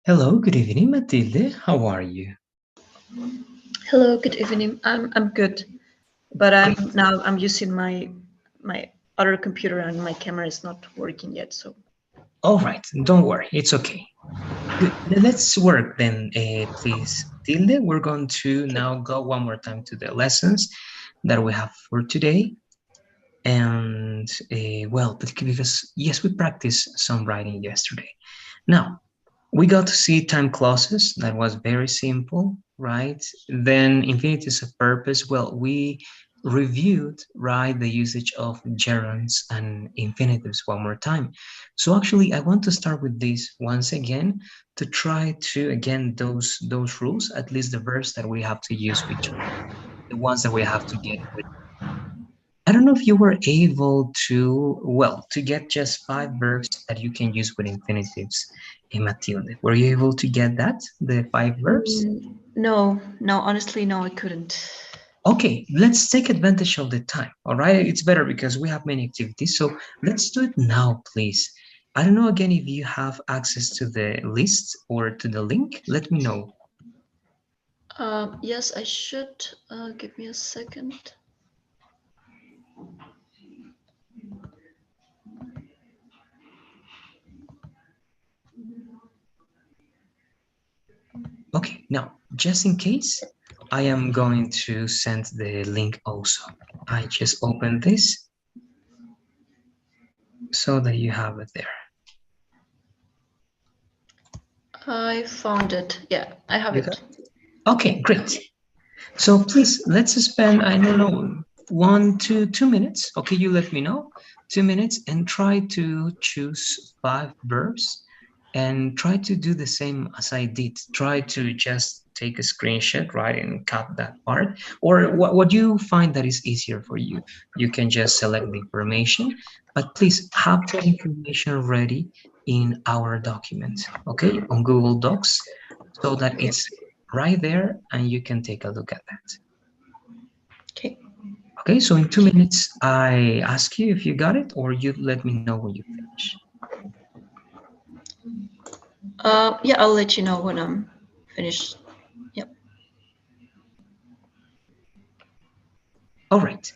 Hello, good evening, Matilde. How are you? Hello, good evening. I'm good, but Great. I'm using my other computer and my camera is not working yet. So All right, don't worry, it's okay. Good. Let's work then, please, Tilde. We're going to okay. now go one more time to the lessons that we have for today. And well, because yes, we practiced some writing yesterday. Now, we got to see time clauses. That was very simple, right? Then infinitives of purpose. Well, we reviewed, right, the usage of gerunds and infinitives one more time. So actually, I want to start with this once again to try to again those rules, at least the verbs that we have to use with the ones that we have to get with. I don't know if you were able to, well, to get just five verbs that you can use with infinitives. Matilde, were you able to get that, the five verbs? No, no, honestly, no, I couldn't. Okay, let's take advantage of the time. All right, it's better because we have many activities. So let's do it now, please. I don't know again if you have access to the list or to the link. Let me know. Yes, I should. Give me a second. Okay, now, just in case, I am going to send the link also. I just opened this so that you have it there. I found it. Yeah, I have You got it. it? Okay, great. So please, let's spend, I don't know, 1 to 2 minutes. Okay, you let me know. 2 minutes and try to choose five verbs and try to do the same as I did. Try to just take a screenshot, right, and cut that part. Or what you find that is easier for you. You can just select the information, but please have that information ready in our document, okay, on Google Docs, so that Okay. it's right there and you can take a look at that. Okay. Okay, so in 2 minutes, I ask you if you got it or you let me know when you finish. Yeah, I'll let you know when I'm finished. Yep. All right.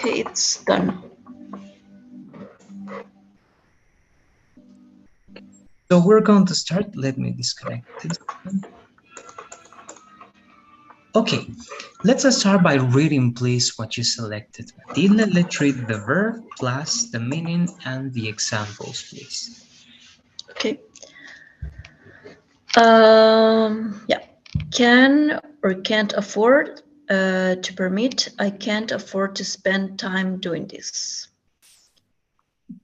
Okay, it's done. So we're going to start. Let me disconnect this one. Okay, let's start by reading, please, what you selected. Matilda, let's read the verb plus the meaning and the examples, please. Okay. Yeah. Can or can't afford to permit. I can't afford to spend time doing this.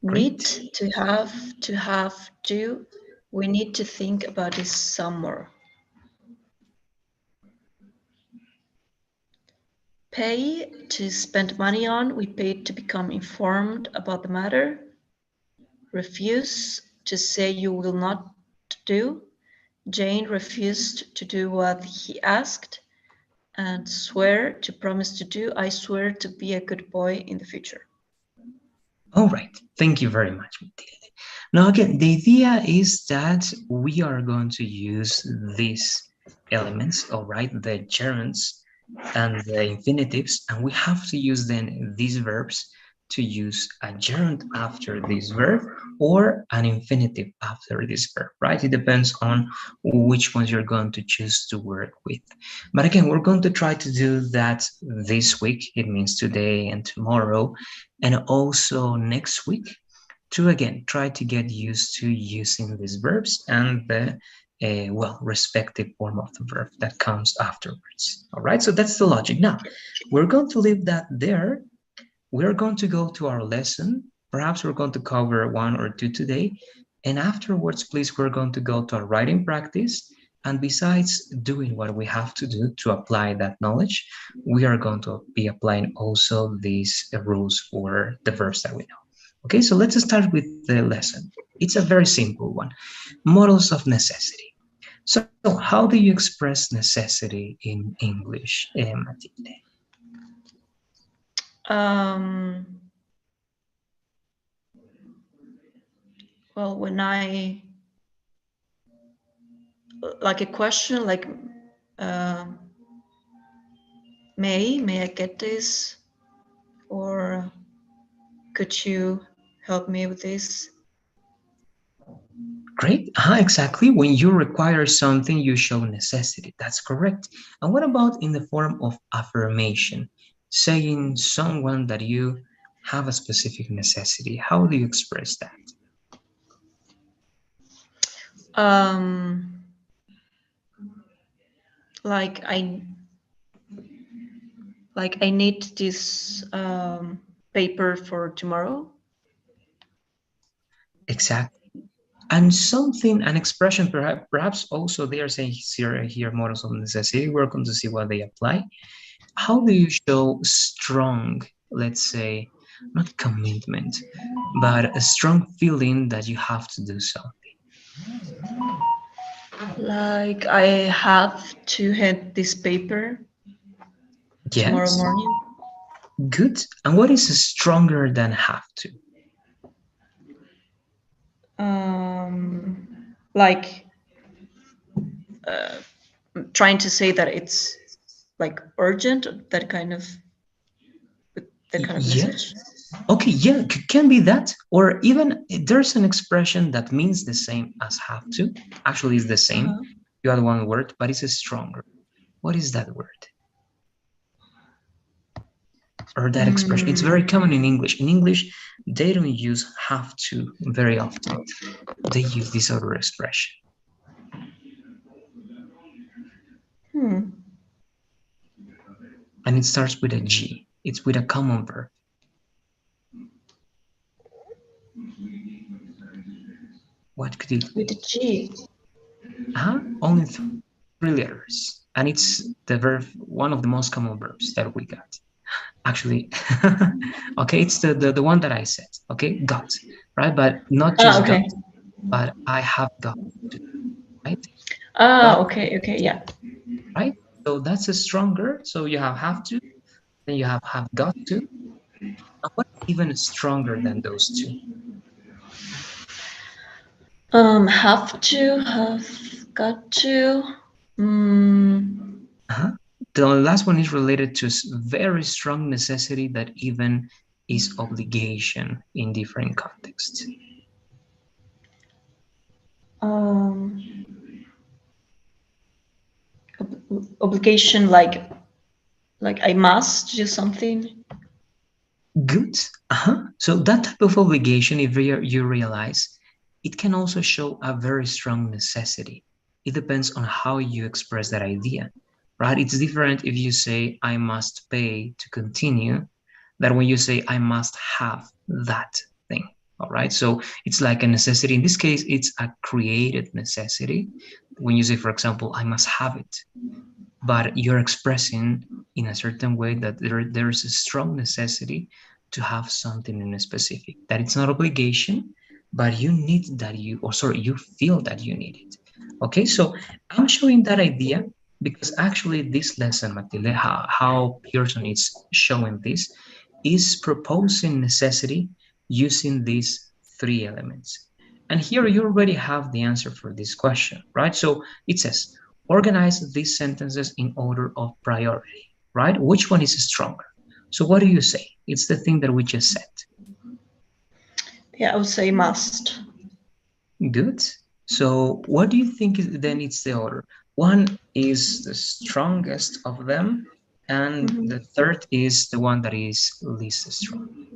Need Great. to have to. We need to think about this some more. Pay to spend money on. We paid to become informed about the matter. Refuse to say you will not do. Jane refused to do what he asked. And swear to promise to do. I swear to be a good boy in the future. All right. Thank you very much, Matilda. Now, again, the idea is that we are going to use these elements, all right, the gerunds and the infinitives, and we have to use then these verbs to use a gerund after this verb or an infinitive after this verb, right? It depends on which ones you're going to choose to work with. But again, we're going to try to do that this week. It means today and tomorrow, and also next week to again try to get used to using these verbs and the well, respective form of the verb that comes afterwards. All right, so that's the logic. Now, we're going to leave that there. We're going to go to our lesson. Perhaps we're going to cover one or two today. And afterwards, please, we're going to go to our writing practice. And besides doing what we have to do to apply that knowledge, we are going to be applying also these rules for the verbs that we know. Okay, so let's start with the lesson. It's a very simple one. Models of necessity. So how do you express necessity in English, Matilde? Well, when I like a question like uh, may I get this, or could you help me with this? Great. Exactly. When you require something, you show necessity. That's correct. And what about in the form of affirmation? Saying someone that you have a specific necessity. How do you express that? Um, like I need this paper for tomorrow. Exactly. And something, an expression, perhaps also they are saying here models of necessity. We're going to see what they apply. How do you show strong, let's say, not commitment, but a strong feeling that you have to do so? Like I have to hand this paper tomorrow Yes, morning. good. And what is stronger than have to? Like trying to say that it's like urgent, that kind of message. Yes. Okay, yeah, can be that. Or even there's an expression that means the same as have to. Actually, it's the same. Uh-huh. You add one word, but it's stronger. What is that word? Or that expression? It's very Mm, common in English. In English, they don't use have to very often. They use this other expression. hmm. And it starts with a G. It's with a common verb. What could it With be? a G. Only three letters. And it's the verb, one of the most common verbs that we got. Actually, okay, it's the one that I said, okay, got, right? But not just got, Okay. but I have got to, right? Got, Okay, yeah. right? So that's a stronger. So you have to, then you have got to. And what's even stronger than those two? Have to, have got to. Mm, Uh-huh. The last one is related to very strong necessity that even is obligation in different contexts. Obligation, like I must do something. Good. So that type of obligation, if you realize, it can also show a very strong necessity. It depends on how you express that idea, right? It's different if you say, I must pay to continue, than when you say, I must have that thing. All right. So it's like a necessity. In this case, it's a created necessity. When you say, for example, I must have it, but you're expressing in a certain way that there's a strong necessity to have something in a specific, that it's not obligation, but you need that or sorry, you feel that you need it. Okay, so I'm showing that idea because actually this lesson, Matilde, how Pearson is showing this, is proposing necessity using these three elements. And here you already have the answer for this question, right? So it says, organize these sentences in order of priority, right? Which one is stronger? So what do you say? It's the thing that we just said. Yeah, I would say must. Good. So what do you think then it's the order? One is the strongest of them, and the third is the one that is least strong.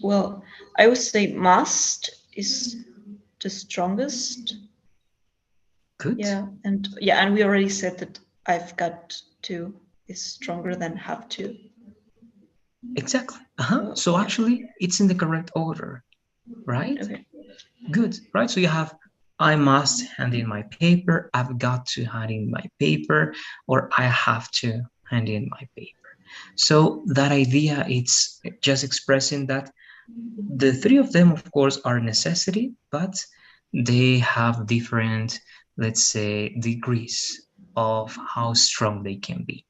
Well, I would say must is the strongest. Good. And we already said that I've got to is stronger than have to. Exactly. So actually, it's in the correct order, right? Okay. Good, right? So you have, I must hand in my paper, I've got to hand in my paper, or I have to hand in my paper. So that idea, it's just expressing that the three of them, of course, are necessity, but they have different, let's say, degrees of how strong they can be,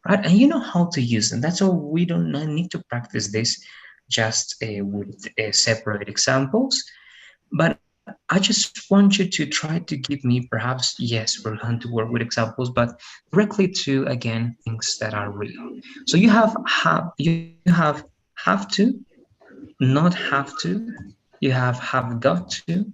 right? And you know how to use them. That's all. We don't need to practice this just with separate examples. But I just want you to try to give me, perhaps, yes, we're going to work with examples, but directly to, again, things that are real. So you have to, not have to, you have got to,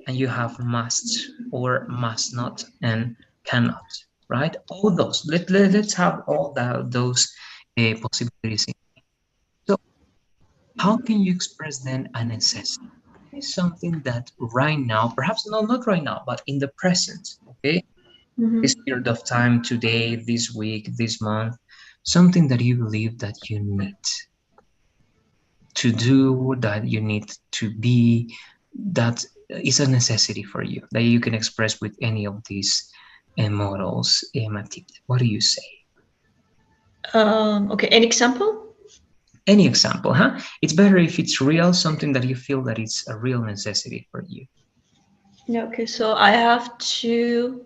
and you have must or must not and cannot, right? All those. Let's have all those possibilities. So how can you express then a necessity? What is something that right now, perhaps not right now, but in the present, okay? This period of time, today, this week, this month, something that you believe that you need to do, that you need to be, that is a necessity for you, that you can express with any of these models. Matilde, what do you say? Okay, an example? Any example, huh? It's better if it's real, something that you feel that it's a real necessity for you. Yeah, okay, so I have to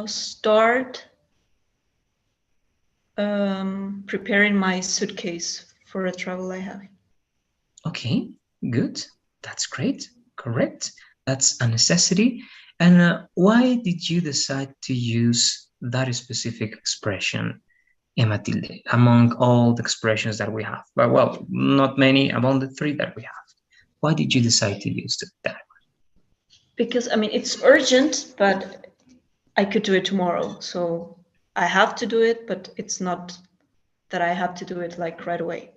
start preparing my suitcase for a travel I have. Okay, good. That's great. Correct. That's a necessity. And why did you decide to use that specific expression, Matilde, among all the expressions that we have? Well, not many, among the three that we have. Why did you decide to use that? Because I mean, it's urgent, but I could do it tomorrow. So I have to do it, but it's not that I have to do it like right away.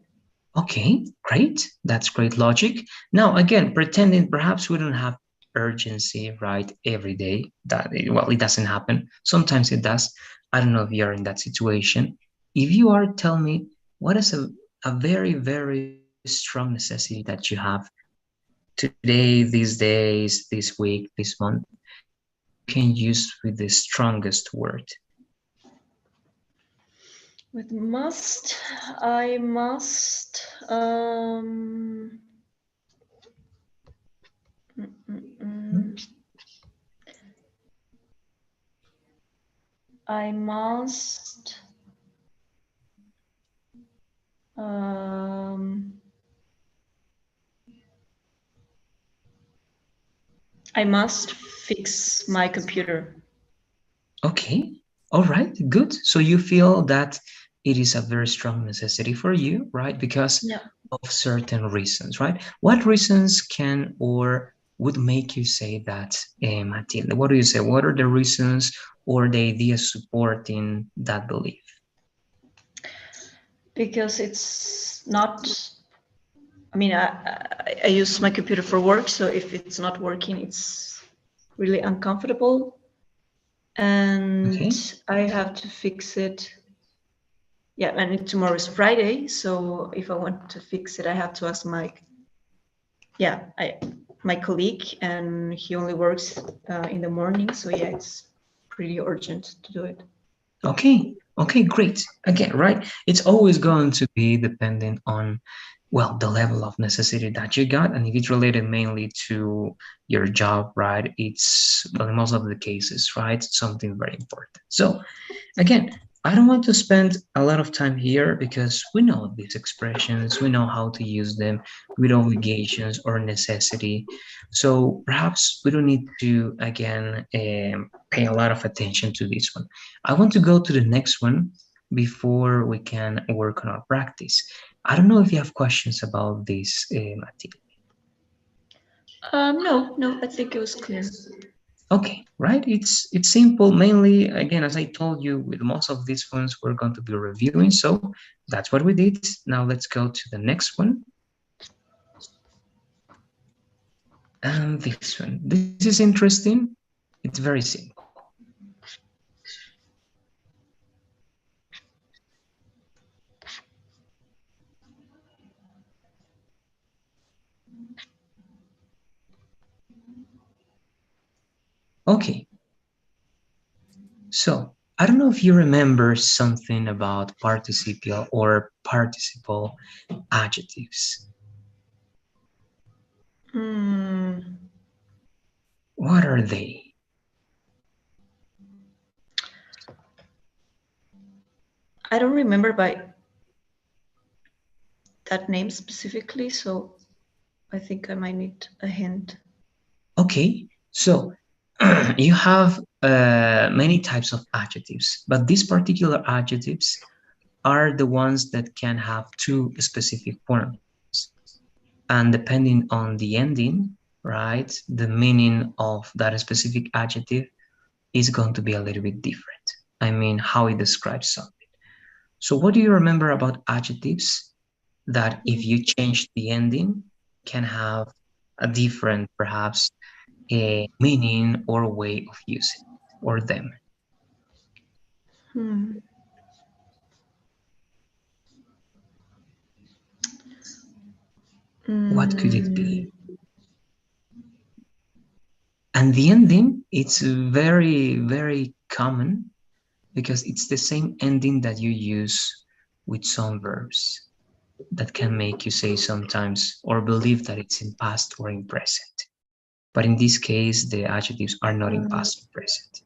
Okay, great. That's great logic. Now, again, pretending perhaps we don't have urgency, right, every day. Well, it doesn't happen. Sometimes it does. I don't know if you're in that situation. If you are, tell me what is a very, very strong necessity that you have today, these days, this week, this month, that you can use with the strongest word. With must, I must. I must. I must fix my computer. Okay. All right. Good. So you feel that it is a very strong necessity for you, right? Because Yeah. of certain reasons, right? What reasons can or would make you say that, Matilde? What do you say? What are the reasons or the ideas supporting that belief? Because it's not, I mean, I use my computer for work, so if it's not working, it's really uncomfortable. And Okay. I have to fix it. Yeah, and tomorrow is Friday, so if I want to fix it, I have to ask my colleague, and he only works in the morning, so yeah, it's pretty urgent to do it. Okay. Okay, great. Again, right? It's always going to be dependent on, well, the level of necessity that you got. And if it's related mainly to your job, right? It's, well, in most of the cases, right? Something very important. So, again, I don't want to spend a lot of time here because we know these expressions, we know how to use them with obligations or necessity. So perhaps we don't need to, again, pay a lot of attention to this one. I want to go to the next one before we can work on our practice. I don't know if you have questions about this, Matilde. No, I think it was clear. Okay, right? It's simple. Mainly, again, as I told you, with most of these ones we're going to be reviewing. So that's what we did. Now let's go to the next one. And this one. This is interesting. It's very simple. Okay, so I don't know if you remember something about participial or participle adjectives. Hmm, What are they? I don't remember by that name specifically, so I think I might need a hint. Okay, so you have many types of adjectives, but these particular adjectives are the ones that can have two specific forms. And depending on the ending, right, the meaning of that specific adjective is going to be a little bit different. I mean, how it describes something. So, what do you remember about adjectives that, if you change the ending, can have a different, perhaps, a meaning or way of using or them? Hmm. What could it be? Mm, And the ending, it's very, very common because it's the same ending that you use with some verbs that can make you say sometimes or believe that it's in past or in present. But in this case, the adjectives are not in uh, past or present.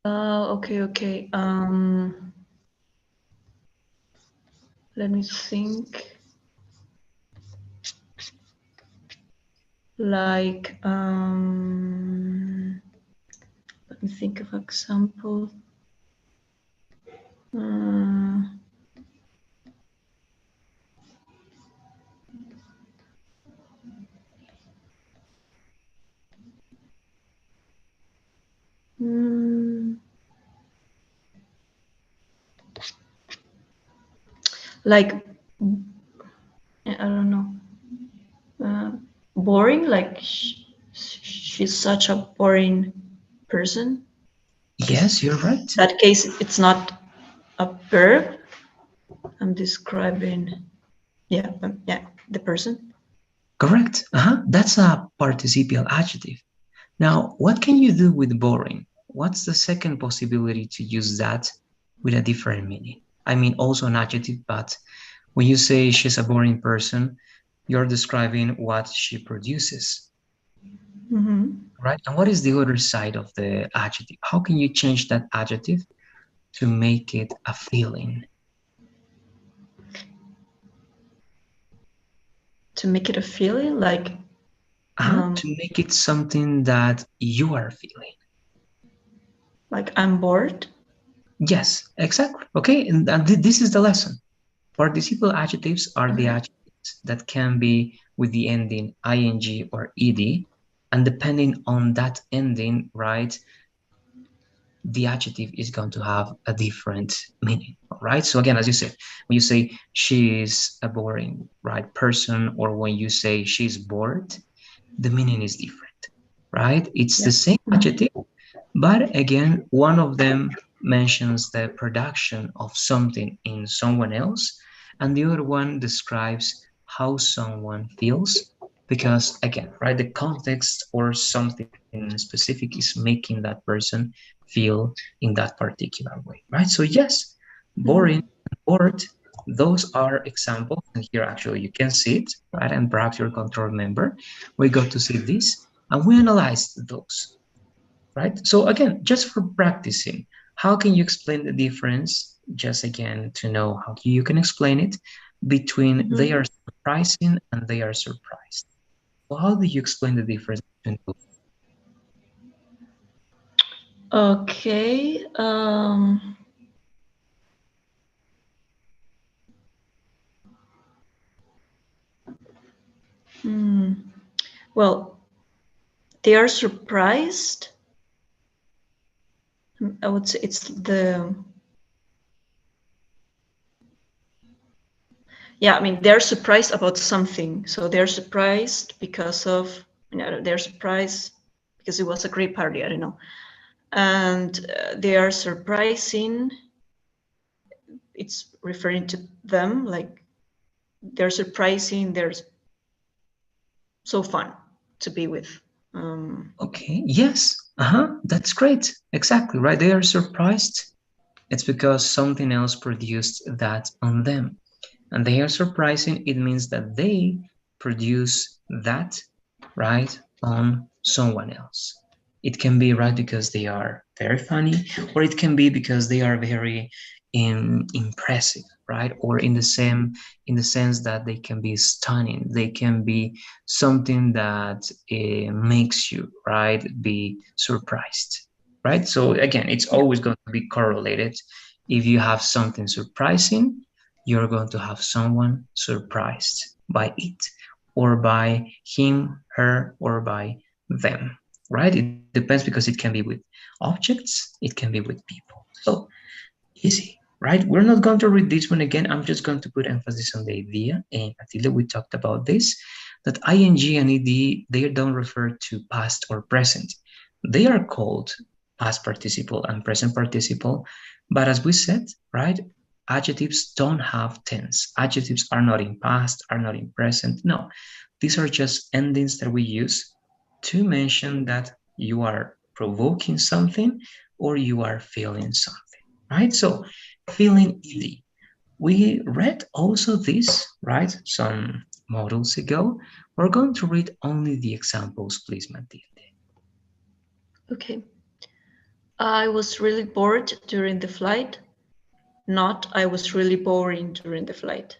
okay. Let me think. Like, let me think of example. Uh, mm, like, I don't know. Uh, Boring. Like, she's such a boring person. Yes, you're right. That case, it's not a verb. I'm describing, yeah, the person. Correct. That's a participial adjective. Now, what can you do with boring? What's the second possibility to use that with a different meaning? I mean, also an adjective, but when you say she's a boring person, you're describing what she produces, Hmm. right? And what is the other side of the adjective? How can you change that adjective to make it a feeling? To make it a feeling, like, um, To make it something that you are feeling. Like I'm bored. Yes, exactly. Okay, and this is the lesson. Participle adjectives are the Mhm. adjectives that can be with the ending ing or ed, and depending on that ending, right, the adjective is going to have a different meaning, right? So again, as you said, when you say she's a boring, right, person, or when you say she's bored, the meaning is different, right? It's Yeah. the same Mhm. adjective, but again, one of them mentions the production of something in someone else, and the other one describes how someone feels. Because again, right, the context or something specific is making that person feel in that particular way, right? So, yes, boring, Mhm. bored, those are examples. And here, actually, you can see it, right? And perhaps your control member, we got to see this and we analyzed those, right? So again, just for practicing, how can you explain the difference? Just again, to know how you can explain it between they are Mhm. surprising and they are surprised. So how do you explain the difference between those? Okay. Hmm. Well, they are surprised. I would say it's the yeah. I mean, they're surprised about something. So they're surprised because of they're surprised because it was a great party. I don't know, and they are surprising. It's referring to them like they're surprising. They're so fun to be with. Um, Okay, yes, that's great. Exactly, right? They are surprised. It's because something else produced that on them. And they are surprising, it means that they produce that, right, on someone else. It can be, right, because they are very funny, or it can be because they are very impressive, right, or in the sense that they can be stunning, they can be something that makes you, right, be surprised, right? So again, it's yeah. always going to be correlated. If you have something surprising, you're going to have someone surprised by it, or by him, her, or by them, right? It depends because it can be with objects, it can be with people. So easy, right? We're not going to read this one again. I'm just going to put emphasis on the idea. And Matilda, we talked about this, that ing and ed, they don't refer to past or present. They are called past participle and present participle. But as we said, right, adjectives don't have tense. Adjectives are not in past, are not in present. No, these are just endings that we use to mention that you are provoking something or you are feeling something, right? So feeling ed. We read also this, right, some models ago. We're going to read only the examples, please, Matilde. Okay. I was really bored during the flight. Not I was really boring during the flight.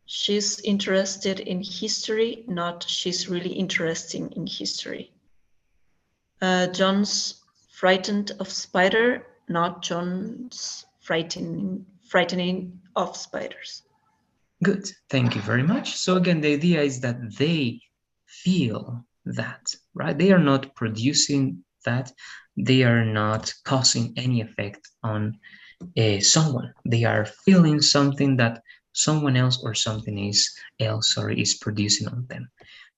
She's interested in history, not she's really interesting in history. John's frightened of spider, not John's frightening of spiders. Good, thank you very much. So again, the idea is that they feel that, right? They are not producing that. They are not causing any effect on someone. They are feeling something that someone else or something is else, sorry, is producing on them.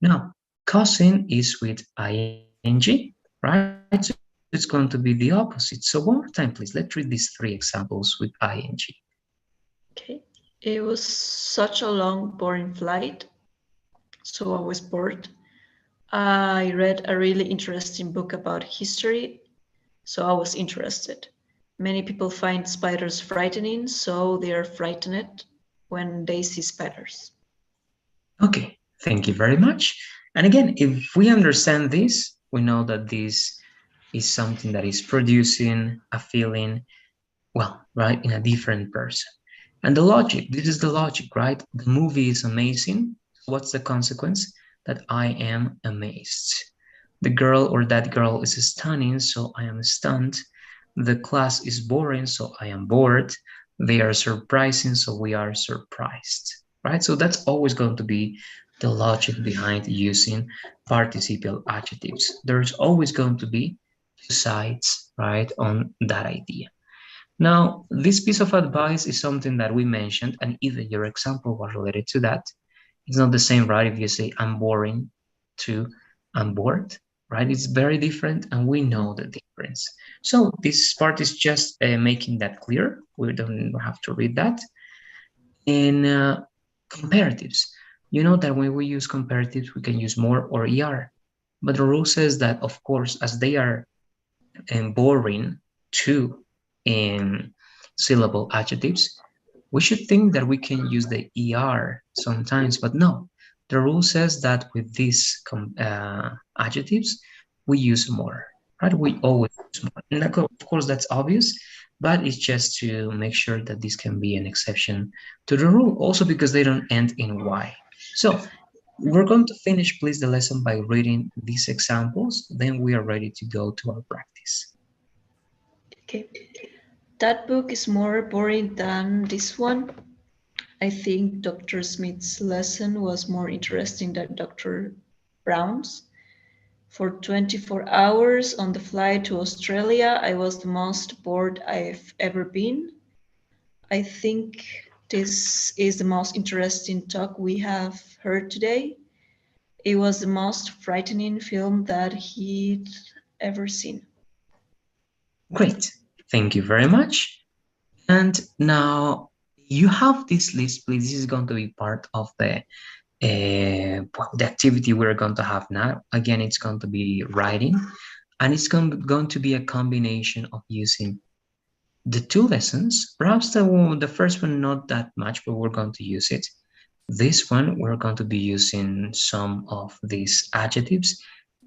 Now, causing is with ing, right? So it's going to be the opposite. So one more time, please. Let's read these three examples with ing. Okay. It was such a long, boring flight, so I was bored. I read a really interesting book about history, so I was interested. Many people find spiders frightening, so they are frightened when they see spiders. Okay, thank you very much. And again, if we understand this, we know that this is something that is producing a feeling, well, right, in a different person. And the logic, this is the logic, right? The movie is amazing. What's the consequence? That I am amazed. The girl or that girl is stunning, so I am stunned. The class is boring, so I am bored. They are surprising, so we are surprised, right? So that's always going to be the logic behind using participial adjectives. There's always going to be two sides, right, on that idea. Now, this piece of advice is something that we mentioned, and even your example was related to that. It's not the same, right? If you say I'm boring to I'm bored, right? It's very different, and we know the difference. So this part is just making that clear. We don't have to read that. In comparatives, you know that when we use comparatives, we can use more or er. But the rule says that, of course, as they are boring two syllable adjectives, we should think that we can use the er sometimes, but no. The rule says that with these adjectives, we use more, right? We always use more. And of course, that's obvious, but it's just to make sure that this can be an exception to the rule, also because they don't end in y. So we're going to finish, please, the lesson by reading these examples. Then we are ready to go to our practice. Okay. That book is more boring than this one. I think Dr. Smith's lesson was more interesting than Dr. Brown's. For 24 hours on the flight to Australia, I was the most bored I've ever been. I think this is the most interesting talk we have heard today. It was the most frightening film that he'd ever seen. Great. Thank you very much. And now you have this list, please. This is going to be part of the activity we're going to have now. Again, it's going to be writing, and it's going to be a combination of using the two lessons. Perhaps the first one, not that much, but we're going to use it. This one, we're going to be using some of these adjectives,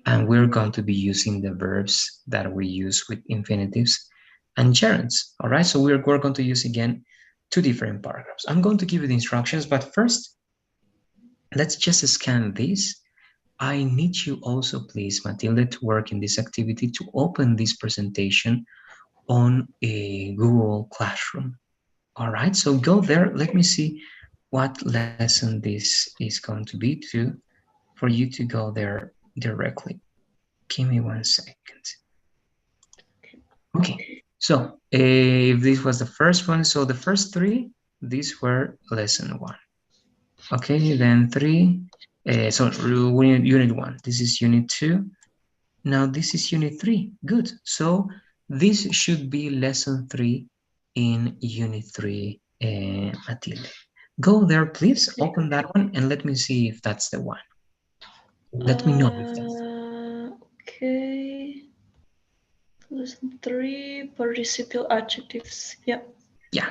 and we're going to be using the verbs that we use with infinitives and gerunds. All right, so we're going to use again two different paragraphs. I'm going to give you the instructions, but first, let's just scan this. I need you also, please, Matilde, to work in this activity to open this presentation on a Google Classroom. All right, so go there. Let me see what lesson this is going to be for you to go there directly. Give me 1 second. Okay, so if this was the first one, so the first three, these were lesson one. Okay, then three, so unit one. This is unit two. Now this is unit three. Good. So this should be lesson three in unit three, Matilde. Go there, please. Open that one and let me see if that's the one. Let me know if that's Okay. Lesson 3, participial adjectives. Yeah. Yeah,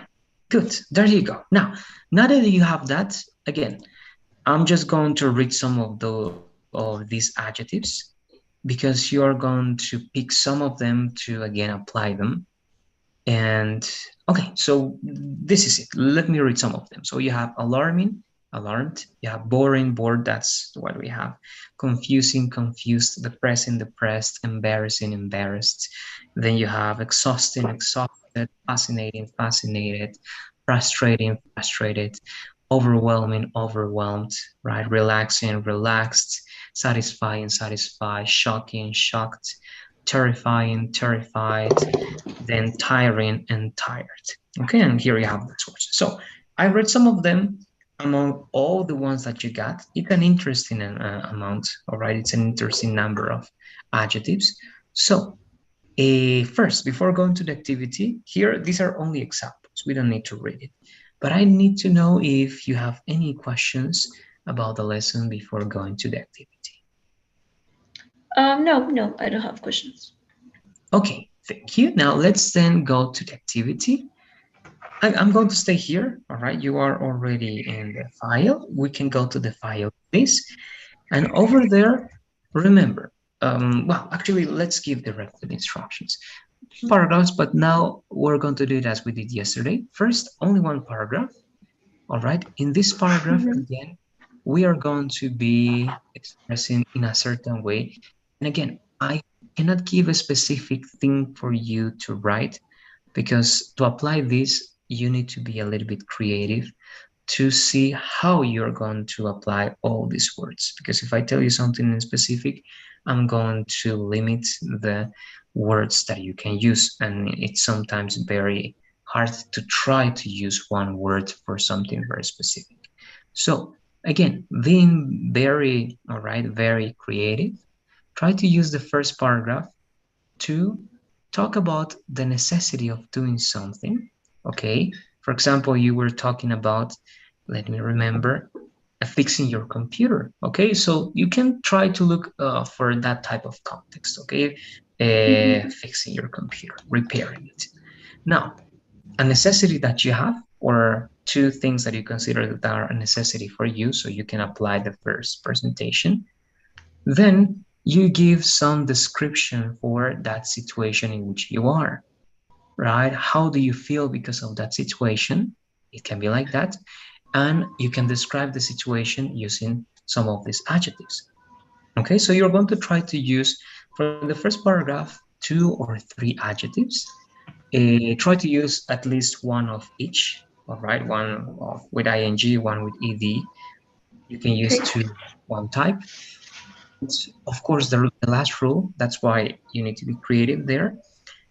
good. There you go. Now that you have that, again, I'm just going to read some of these adjectives because you are going to pick some of them to again apply them. And okay, so this is it. Let me read some of them. So you have alarming, alarmed. You have boring, bored. That's what we have. Confusing, confused. Depressing, depressed. Embarrassing, embarrassed. Then you have exhausting, exhausted. Fascinating, fascinated. Frustrating, frustrated. Overwhelming, overwhelmed. Right? Relaxing, relaxed. Satisfying, satisfied. Shocking, shocked. Terrifying, terrified, then tiring and tired. Okay, and here you have the sources. So I read some of them among all the ones that you got. It's an interesting amount, all right? It's an interesting number of adjectives. So first, before going to the activity, here, these are only examples. We don't need to read it. But I need to know if you have any questions about the lesson before going to the activity. No, I don't have questions. Okay, thank you. Now let's then go to the activity. I'm going to stay here. All right, you are already in the file. We can go to the file, please. And over there, remember, well, actually, let's give directly the instructions. Paragraphs, but now we're going to do it as we did yesterday. First, only one paragraph. All right, in this paragraph, again, we are going to be expressing in a certain way. And again, I cannot give a specific thing for you to write because to apply this, you need to be a little bit creative to see how you're going to apply all these words. Because if I tell you something in specific, I'm going to limit the words that you can use, and it's sometimes very hard to try to use one word for something very specific. So again, being very, all right, very creative, try to use the first paragraph to talk about the necessity of doing something. Okay, for example, you were talking about, let me remember, fixing your computer. Okay, so you can try to look for that type of context. Okay, Mhm. fixing your computer, repairing it. Now, a necessity that you have, or two things that you consider that are a necessity for you, so you can apply the first presentation. Then you give some description for that situation in which you are, right? How do you feel because of that situation? It can be like that. And you can describe the situation using some of these adjectives. Okay, so you're going to try to use for the first paragraph 2 or 3 adjectives. Try to use at least one of each, all right? One of, with ing, one with ed. You can use Okay. two one type. Of course, the last rule, that's why you need to be creative there,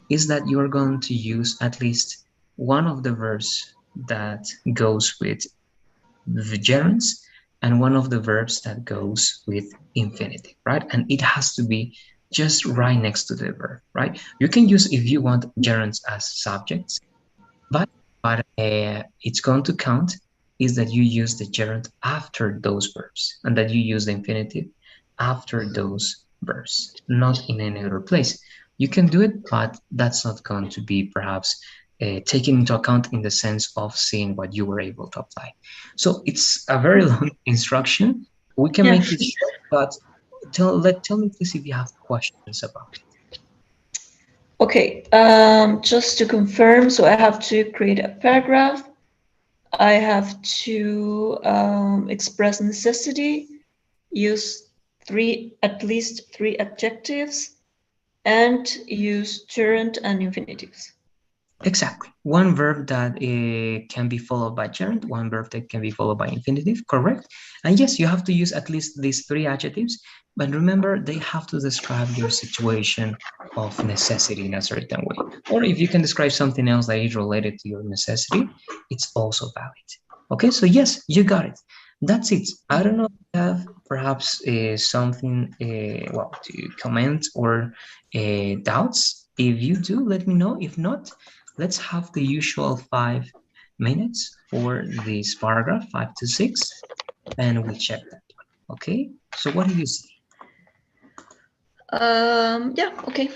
is that you're going to use at least one of the verbs that goes with the gerunds and one of the verbs that goes with infinitive, right? And it has to be just right next to the verb, right? You can use, if you want, gerunds as subjects, but what it's going to count is that you use the gerund after those verbs and that you use the infinitive after those verbs, not in any other place. You can do it, but that's not going to be perhaps taken into account in the sense of seeing what you were able to apply. So it's a very long instruction. We can Yeah. make it short, but tell me please if you have questions about it. Okay. Just to confirm, so I have to create a paragraph. I have to express necessity, use at least three adjectives, and use gerund and infinitives. Exactly. One verb that can be followed by gerund, one verb that can be followed by infinitive, correct? And yes, you have to use at least these 3 adjectives, but remember, they have to describe your situation of necessity in a certain way. Or if you can describe something else that is related to your necessity, it's also valid. Okay, so yes, you got it. That's it. I don't know if you have perhaps something, well, to comment or doubts. If you do, let me know. If not, let's have the usual 5 minutes for this paragraph, 5 to 6, and we check that one. Okay? So what do you see? Yeah, okay.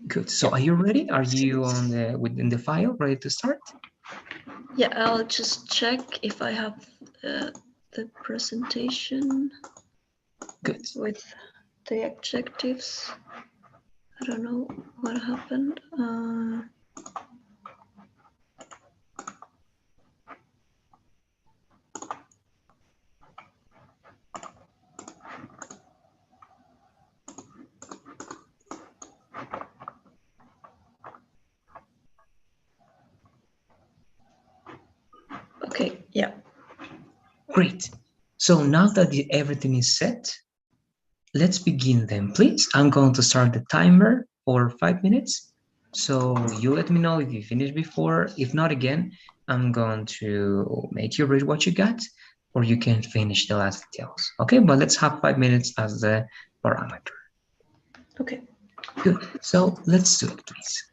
Good. So Yeah. are you ready? Are you on the within the file, ready to start? Yeah, I'll just check if I have the presentation Good. with the adjectives. I don't know what happened. Okay, yeah. Great. So now that everything is set, let's begin then, please. I'm going to start the timer for 5 minutes. So you let me know if you finish before. If not, again, I'm going to make you read what you got, or you can finish the last details. Okay, but let's have 5 minutes as the parameter. Okay. Good. So let's do it, please.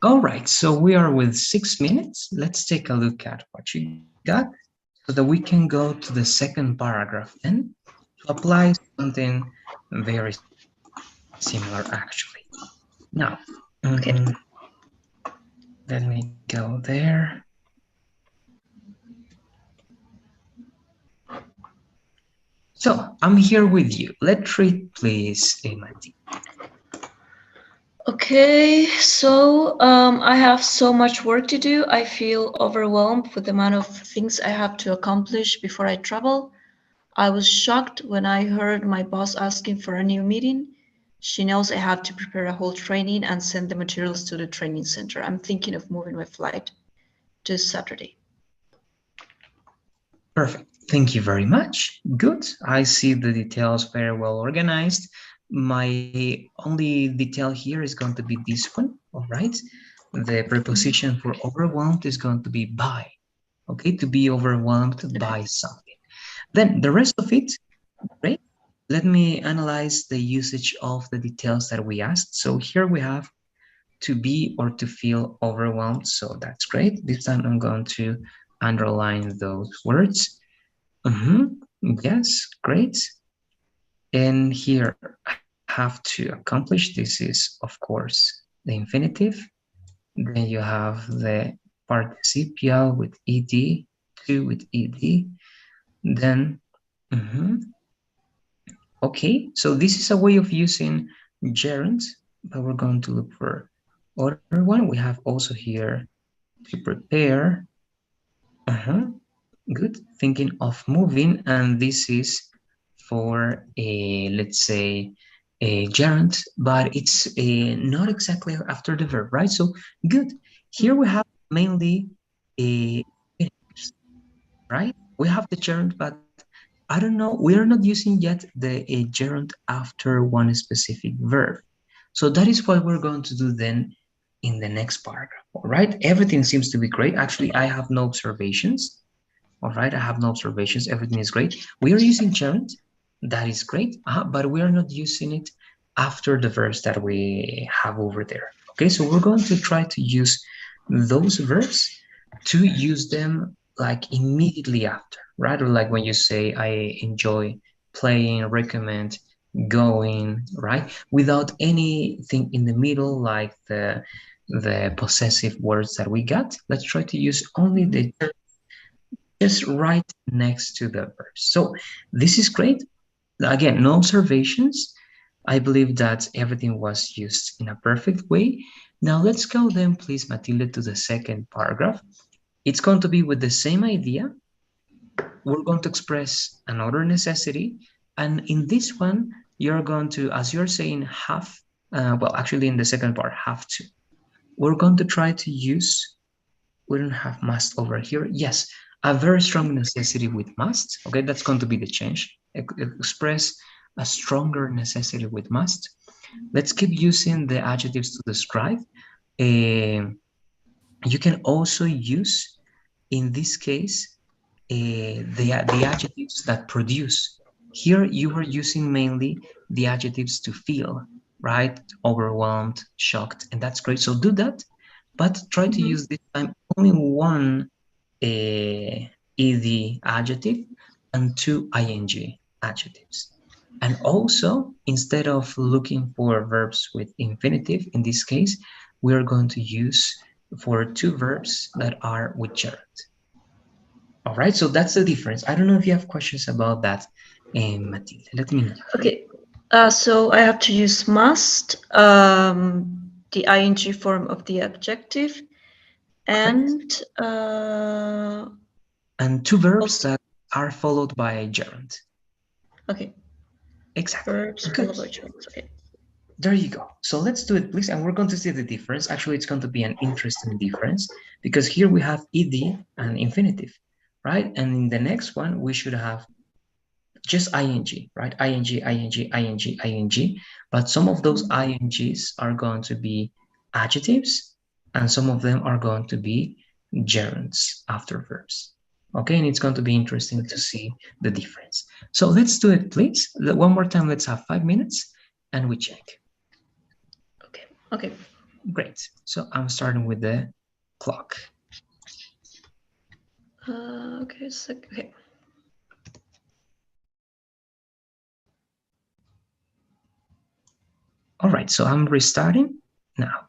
All right, so we are with 6 minutes. Let's take a look at what you got so that we can go to the second paragraph then to apply something very similar actually. Now, Okay. let me go there. So I'm here with you. Let's read, please, Mati. Okay, so I have so much work to do. I feel overwhelmed with the amount of things I have to accomplish before I travel. I was shocked when I heard my boss asking for a new meeting. She knows I have to prepare a whole training and send the materials to the training center. I'm thinking of moving my flight to Saturday. Perfect. Thank you very much. Good. I see the details very well organized. My only detail here is going to be this one. All right. The preposition for overwhelmed is going to be by. Okay. To be overwhelmed Okay. by something. Then the rest of it, great. Let me analyze the usage of the details that we asked. So here we have to be or to feel overwhelmed. So that's great. This time I'm going to underline those words. Yes, great. And here have to accomplish this is, of course, the infinitive. Then you have the participial with ed, to with ed. Then, mhm. Okay, so this is a way of using gerund, but we're going to look for other one. We have also here to prepare. Good. Thinking of moving, and this is for a, let's say, a gerund, but it's not exactly after the verb, right? So good. Here we have mainly a infinitives, right? We have the gerund, but I don't know. We are not using yet the a gerund after one specific verb. So that is what we're going to do then in the next paragraph. All right. Everything seems to be great. Actually, I have no observations. All right, I have no observations. Everything is great. We are using gerund. That is great, but we are not using it after the verbs that we have over there. Okay, so we're going to try to use those verbs to use them like immediately after, rather like when you say, I enjoy playing, recommend, going, right? Without anything in the middle, like the possessive words that we got. Let's try to use only the just right next to the verse. So this is great. Again, no observations. I believe that everything was used in a perfect way. Now let's go then, please, Matilde, to the second paragraph. It's going to be with the same idea. We're going to express another necessity. And in this one, you're going to, as you're saying, have, well, actually in the second part, have to. We're going to try to use, we don't have must over here. Yes, a very strong necessity with must. Okay, that's going to be the change. Express a stronger necessity with must. Let's keep using the adjectives to describe. Uh, you can also use, in this case, the adjectives that produce. Here you were using mainly the adjectives to feel, right? Overwhelmed, shocked, and that's great. So do that, but try to use this time only one ed adjective and two ing adjectives. And also, instead of looking for verbs with infinitive, in this case, we are going to use for two verbs that are with gerund. All right, so that's the difference. I don't know if you have questions about that, Matilde. Let me know. Okay, so I have to use must, the ing form of the adjective, Correct. and And two verbs also, that are followed by a gerund. okay, Exactly. verbs Good. followed by gerunds. Okay. There you go. So let's do it, please. And we're going to see the difference. Actually, it's going to be an interesting difference because here we have ed and infinitive, right? And in the next one, we should have just ing, right? Ing. But some of those ings are going to be adjectives, and some of them are going to be gerunds after verbs. Okay, and it's going to be interesting to Okay. see the difference. So let's do it, please. One more time, let's have 5 minutes and we check. Okay. Okay. Great. So I'm starting with the clock. Okay, okay. All right, so I'm restarting now.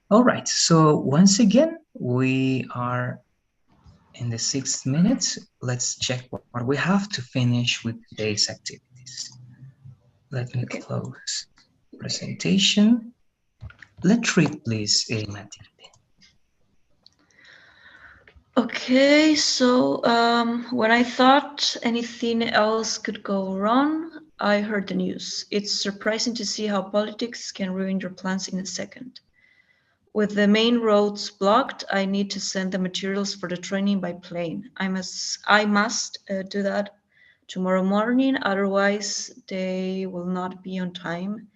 All right, so once again, we are in the 6 minutes. Let's check what we have to finish with today's activities. Let me Okay. close presentation. Let's read, please, Matilde. Okay, so when I thought anything else could go wrong, I heard the news. It's surprising to see how politics can ruin your plans in a second. With the main roads blocked, I need to send the materials for the training by plane. I must do that tomorrow morning, otherwise they will not be on time.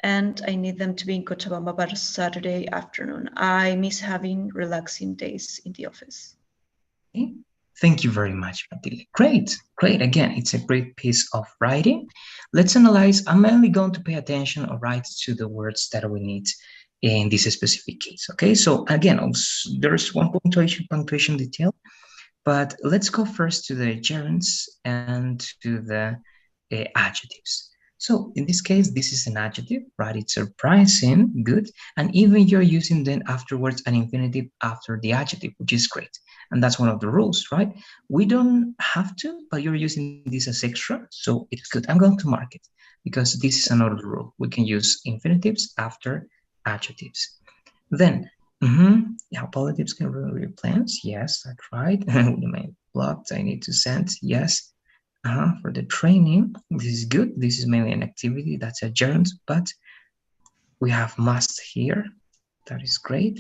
And I need them to be in Cochabamba by Saturday afternoon. I miss having relaxing days in the office. Okay. Thank you very much, Matilde. Great, great. Again, it's a great piece of writing. Let's analyze. I'm mainly going to pay attention, all right, to the words that we need in this specific case. Okay, so again, there's one punctuation detail, but let's go first to the gerunds and to the adjectives. So in this case, this is an adjective, right? It's surprising, good, and even you're using then afterwards an infinitive after the adjective, which is great. And that's one of the rules, right? We don't have to, but you're using this as extra, so it's good. I'm going to mark it because this is another rule. We can use infinitives after adjectives. Then, yeah, politics can ruin your plans. Yes, that's right. We may blocked. I need to send. Yes. For the training, this is good. This is mainly an activity. That's a gerund, but we have must here. That is great.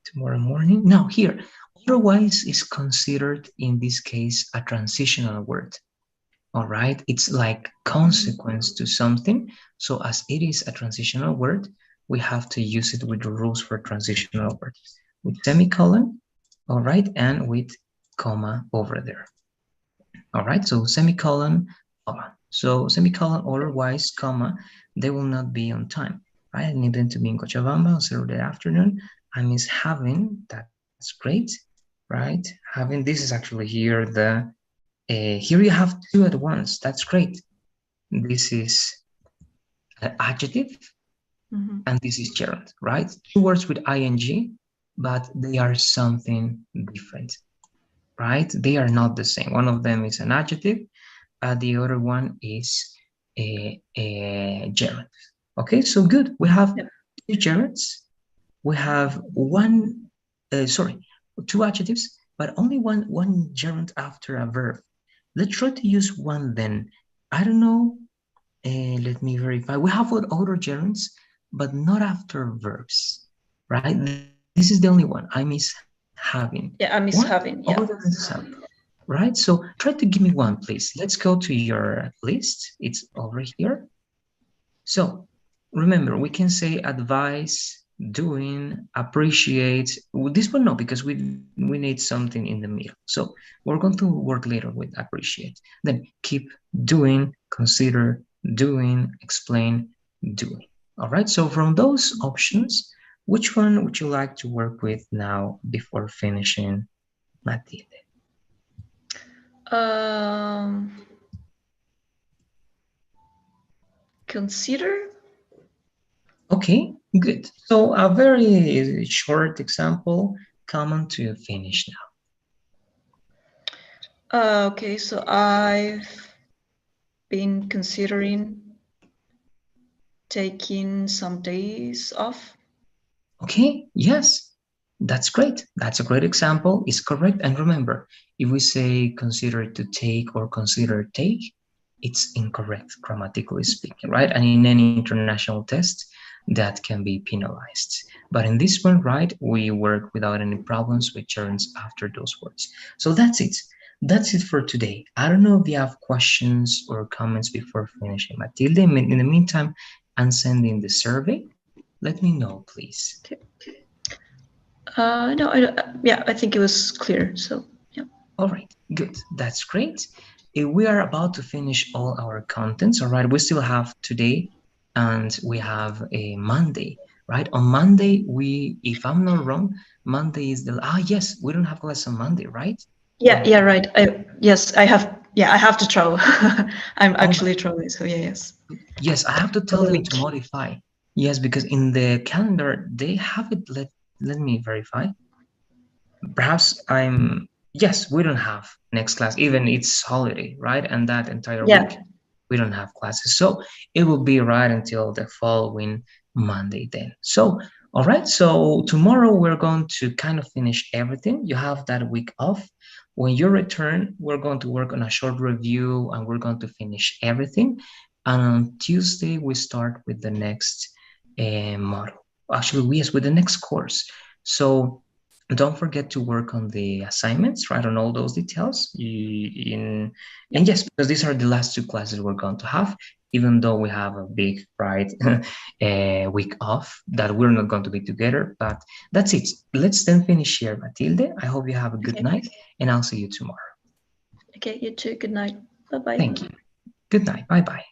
Tomorrow morning. Now here, otherwise is considered in this case a transitional word. All right, it's like consequence to something. So as it is a transitional word, we have to use it with the rules for transitional words with semicolon, all right, and with comma over there. All right, so semicolon, comma. So semicolon, otherwise, comma, they will not be on time. Right? I need them to be in Cochabamba on Saturday afternoon. I miss having, that's great, right? Having, this is actually here here you have two at once. That's great. This is adjective Mhm. and this is gerund, right? Two words with ing, but they are something different, right? They are not the same. One of them is an adjective, the other one is a gerund. Okay, so good. We have Yep. two gerunds. We have one, sorry, two adjectives, but only one gerund after a verb. Let's try to use one then. I don't know. Let me verify. We have other gerunds, but not after verbs, right? This is the only one. I miss having. One Yeah, I miss other having. than Yeah. some, right? So try to give me one, please. Let's go to your list. It's over here. So remember, we can say advise, doing, appreciate. Well, this one no, because we need something in the middle. So we're going to work later with appreciate. Then keep doing, consider, doing, explain, doing. All right. So from those options, which one would you like to work with now before finishing, Matilde? Um, Consider. Okay, good. So a very short example, common to finish now. Okay, so I've been considering taking some days off. Okay, yes, that's great. That's a great example. It's correct. And remember, if we say consider to take or consider take, it's incorrect grammatically speaking, right? And in any international test, that can be penalized. But in this one, right, we work without any problems with gerunds after those words. So that's it. That's it for today. I don't know if you have questions or comments before finishing. Matilde, in the meantime, I'm sending the survey. Let me know, please. Okay. No, yeah, I think it was clear. So yeah. All right, good. That's great. We are about to finish all our contents. All right, we still have today and we have a Monday, right? On Monday, if I'm not wrong, Monday is yes, we don't have class on Monday, right? Yeah, Or yeah, right. Yes, I have. Yeah, I have to travel. I'm all actually right. traveling. So yeah, yes, Yes, I have to for tell the them week. to modify. Yes, because in the calendar they have it. Let me verify. Perhaps I'm yes, we don't have next class, even it's holiday, right? And that entire Yeah. week we don't have classes. So it will be right until the following Monday then. So all right, so tomorrow we're going to kind of finish everything. You have that week off. When you return, we're going to work on a short review and we're going to finish everything. And on Tuesday, we start with the next model. Actually, yes, with the next course. So don't forget to work on the assignments, right, on all those details. Yeah. And yes, because these are the last two classes we're going to have, even though we have a big, right, week off that we're not going to be together. But that's it. Let's then finish here, Matilde. I hope you have a good Okay. night, and I'll see you tomorrow. Okay, you too. Good night. Bye bye. Thank you. Good night. Bye bye.